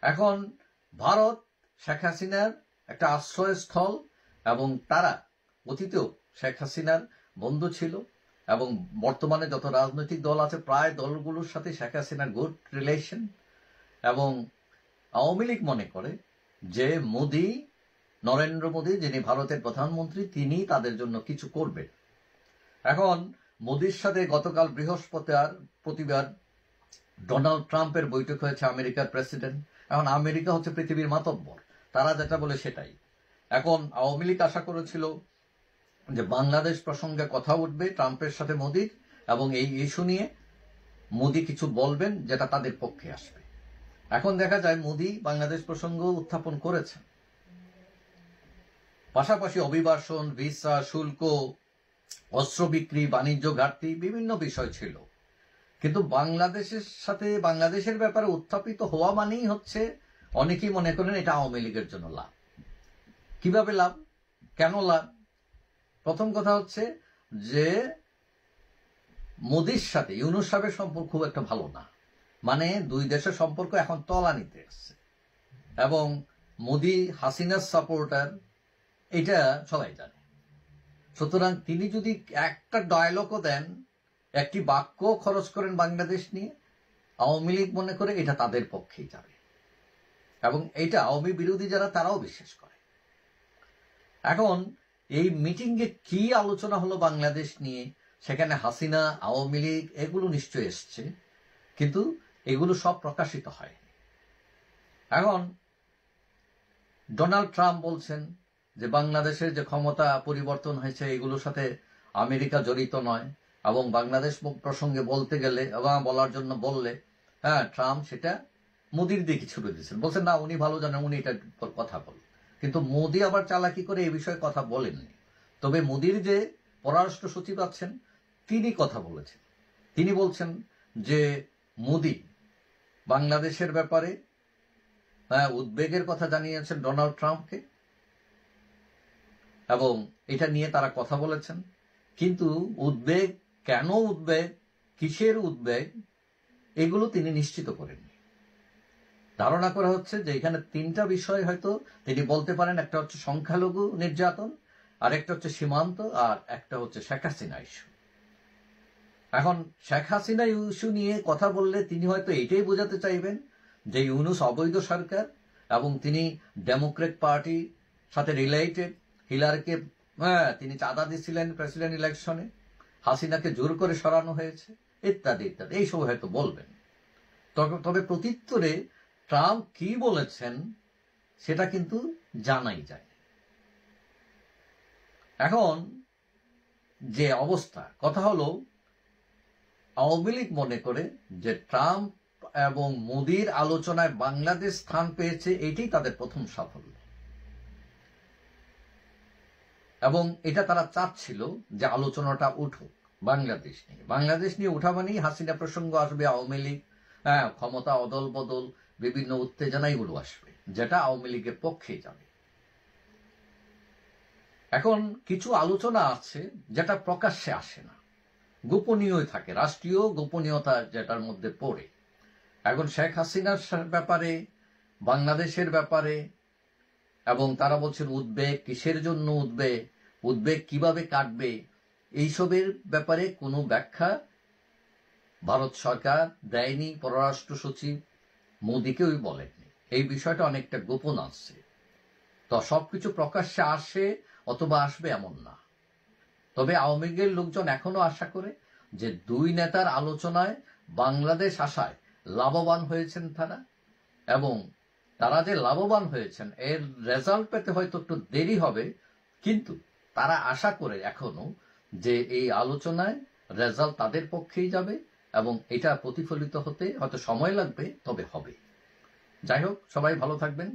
এখন ভারত শেখ হাসিনার একটা আশ্রয়স্থল এবং তারা অতীতেও শেখ হাসিনার বন্ধু ছিল এবং বর্তমানে যত রাজনৈতিক দল আছে প্রায় দলগুলোর সাথে শেখ হাসিনার গুড রিলেশন এবং আওয়ামী লীগ মনে করে যে মোদি, নরেন্দ্র মোদি যিনি ভারতের প্রধানমন্ত্রী, তিনি তাদের জন্য কিছু করবেন। এখন মোদির সাথে গতকাল বৃহস্পতিবার ডোনাল্ড ট্রাম্পের বৈঠক হয়েছে আমেরিকার প্রেসিডেন্ট। এখন আমেরিকা হচ্ছে পৃথিবীর মাতব্বর, তারা যেটা বলে সেটাই। এখন আওয়ামী লীগ আশা করেছিল যে বাংলাদেশ প্রসঙ্গে কথা উঠবে ট্রাম্পের সাথে মোদির এবং এই ইস্যু নিয়ে মোদি কিছু বলবেন যেটা তাদের পক্ষে আসবে। এখন দেখা যায় মোদি বাংলাদেশ প্রসঙ্গ উত্থাপন করেছেন, পাশাপাশি অভিবাসন, ভিসা, শুল্ক, অস্ত্র বিক্রি, বাণিজ্য ঘাটতি বিভিন্ন বিষয় ছিল। কিন্তু বাংলাদেশের সাথে বাংলাদেশের ব্যাপারে উত্থাপিত হওয়া মানেই হচ্ছে অনেকেই মনে করেন এটা আওয়ামী লীগের জন্য লাভ। কিভাবে লাভ, কেন লাভ? প্রথম কথা হচ্ছে যে মোদির সাথে ইউনূস সাহেবের সম্পর্ক খুব একটা ভালো না, মানে দুই দেশের সম্পর্ক এখন তলানিতে আসছে এবং মোদি হাসিনার সাপোর্টার, এটা সবাই জানে। সুতরাং তিনি যদি একটা ডায়লগও দেন, একটি বাক্য খরচ করেন বাংলাদেশ নিয়ে, আওয়ামী লীগ মনে করে এটা তাদের পক্ষেই যাবে এবং এটা আওয়ামী বিরোধী যারা তারাও বিশ্বাস করে। এখন এই মিটিংয়ে কি আলোচনা হলো বাংলাদেশ নিয়ে, সেখানে হাসিনা, আওয়ামী লীগ এগুলো নিশ্চয়ই এসছে, কিন্তু এগুলো সব প্রকাশিত হয়। এখন ডোনাল্ড ট্রাম্প বলছেন যে বাংলাদেশের যে ক্ষমতা পরিবর্তন হয়েছে এগুলোর সাথে আমেরিকা জড়িত নয় এবং বাংলাদেশ প্রসঙ্গে বলতে গেলে এবং বলার জন্য বললে ট্রাম্প সেটা মোদির দিকে ছুড়ে দিয়েছেন, বলছেন না উনি ভালো জানেন, উনি এটা কথা বলেন। কিন্তু মোদি আবার চালাকি করে এই বিষয়ে কথা বলেননি। তবে মোদির যে পররাষ্ট্র সচিব আছেন তিনি কথা বলেছেন, তিনি বলছেন যে মোদি বাংলাদেশের ব্যাপারে উদ্বেগের কথা জানিয়েছেন ডোনাল্ড ট্রাম্পকে এবং এটা নিয়ে তারা কথা বলেছেন। কিন্তু উদ্বেগ, কেন উদ্বেগ, কিসের উদ্বেগ, এগুলো তিনি নিশ্চিত করেননি। ধারণা করা হচ্ছে যে এখানে তিনটা বিষয় হয়তো তিনি বলতে পারেন, একটা হচ্ছে সংখ্যালঘু নির্যাতন, আর একটা হচ্ছে সীমান্ত, আর একটা হচ্ছে শেখ হাসিনা ইস্যু। এখন শেখ হাসিনা ইস্যু নিয়ে কথা বললে তিনি হয়তো এটাই বোঝাতে চাইবেন যে ইউনূস অবৈধ সরকার এবং তিনি ডেমোক্রেট পার্টির সাথে রিলেটেড, হিলারিকে তিনি চাঁদা দিচ্ছিলেন প্রেসিডেন্ট ইলেকশনে, হাসিনাকে জোর করে সরানো হয়েছে, ইত্যাদি ইত্যাদি এইসব হয়তো বলবেন। তবে প্রত্যুত্তরে ট্রাম্প কি বলেছেন সেটা কিন্তু জানাই যায়। এখন যে অবস্থা, কথা হলো আওয়ামী লীগ মনে করে যে ট্রাম্প এবং মোদির আলোচনায় বাংলাদেশ স্থান পেয়েছে, এটাই তাদের প্রথম সাফল্য এবং এটা তারা চাচ্ছিল যে আলোচনাটা উঠুক বাংলাদেশ নিয়ে। বাংলাদেশ নিয়ে উঠা মানেই হাসিনা প্রসঙ্গ আসবে, আওয়ামী লীগ ক্ষমতা অদল বদল বিভিন্ন উত্তেজনা এগুলো আসবে, যেটা আওয়ামী লীগের পক্ষে যাবে। এখন কিছু আলোচনা আছে যেটা প্রকাশ্যে আসে না, গোপনীয়ই থাকে, রাষ্ট্রীয় গোপনীয়তা যেটার মধ্যে পড়ে। এখন শেখ হাসিনার ব্যাপারে, বাংলাদেশের ব্যাপারে এবং তারা বলছেন উদ্বেগ, কিসের জন্য উদ্বেগ, উদ্বেগ কিভাবে কাটবে, এইসবের ব্যাপারে কোনো ব্যাখ্যা ভারত সরকার দেয়নি, পররাষ্ট্র সচিব মোদিকেও বলেননি। এই বিষয়টা অনেকটা গোপন আসছে, তো সবকিছু প্রকাশ্যে আসে অথবা আসবে এমন না। তবে আওয়ামী লীগের লোকজন এখনো আশা করে যে দুই নেতার আলোচনায় বাংলাদেশ আসায় লাভবান হয়েছেন তারা, এবং তারা যে লাভবান হয়েছেন এর রেজাল্ট পেতে হয়তো একটু দেরি হবে, কিন্তু তারা আশা করে এখনো যে এই আলোচনায় রেজাল্ট তাদের পক্ষেই যাবে এবং এটা প্রতিফলিত হতে হয়তো সময় লাগবে, তবে হবে। যাই হোক, সবাই ভালো থাকবেন।